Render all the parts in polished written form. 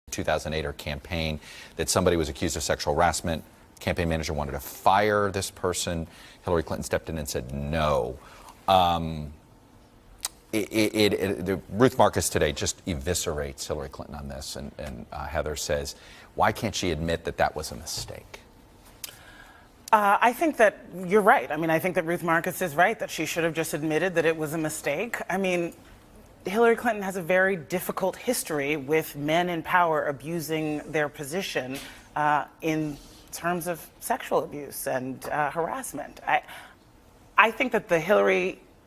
2008, her campaign, that somebody was accused of sexual harassment. Campaign manager wanted to fire this person. Hillary Clinton stepped in and said no. Ruth Marcus today just eviscerates Hillary Clinton on this, and Heather says, why can't she admit that that was a mistake? I think that you're right. I mean, I think that Ruth Marcus is right, that she should have just admitted that it was a mistake. I mean, Hillary Clinton has a very difficult history with men in power abusing their position in terms of sexual abuse and harassment. I think that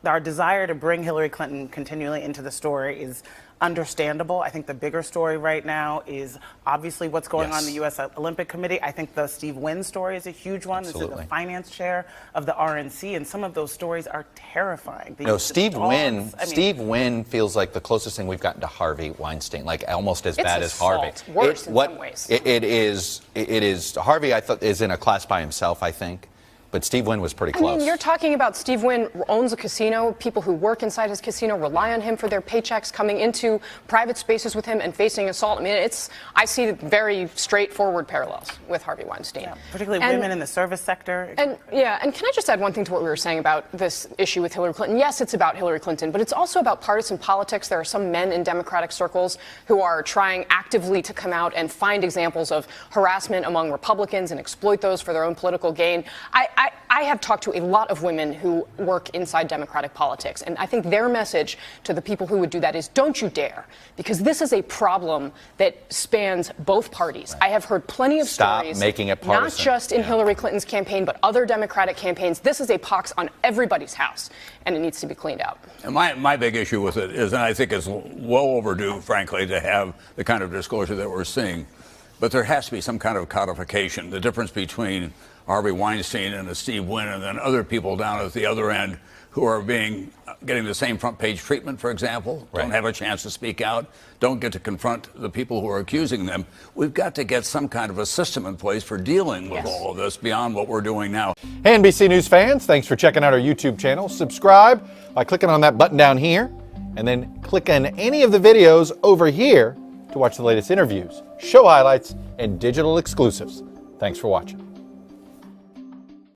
our desire to bring Hillary Clinton continually into the story is understandable. I think the bigger story right now is obviously what's going on in the U.S. Olympic Committee. I think the Steve Wynn story is a huge one. Absolutely. This is the finance chair of the RNC, and some of those stories are terrifying. No, Steve Wynn feels like the closest thing we've gotten to Harvey Weinstein, like almost as bad as Harvey. It's worse in some ways. It is. Harvey, I thought, is in a class by himself, I think. But Steve Wynn was pretty close. I mean, you're talking about Steve Wynn owns a casino. People who work inside his casino rely on him for their paychecks, coming into private spaces with him and facing assault. I mean, I see very straightforward parallels with Harvey Weinstein. Yeah, particularly women in the service sector. And can I just add one thing to what we were saying about this issue with Hillary Clinton? Yes, it's about Hillary Clinton, but it's also about partisan politics. There are some men in Democratic circles who are trying actively to come out and find examples of harassment among Republicans and exploit those for their own political gain. I have talked to a lot of women who work inside Democratic politics, and I think their message to the people who would do that is, don't you dare, because this is a problem that spans both parties. Right. I have heard plenty of stories, making it partisan. Not just in Hillary Clinton's campaign, but other Democratic campaigns. This is a pox on everybody's house, and it needs to be cleaned out. And my big issue with it is, and I think it's well overdue, frankly, to have the kind of disclosure that we're seeing, but there has to be some kind of codification. The difference between Harvey Weinstein and a Steve Wynn, and then other people down at the other end who are getting the same front page treatment, for example, don't have a chance to speak out, don't get to confront the people who are accusing them. We've got to get some kind of a system in place for dealing with all of this beyond what we're doing now. Hey, NBC News fans, thanks for checking out our YouTube channel. Subscribe by clicking on that button down here, and then click on any of the videos over here to watch the latest interviews, show highlights, and digital exclusives. Thanks for watching.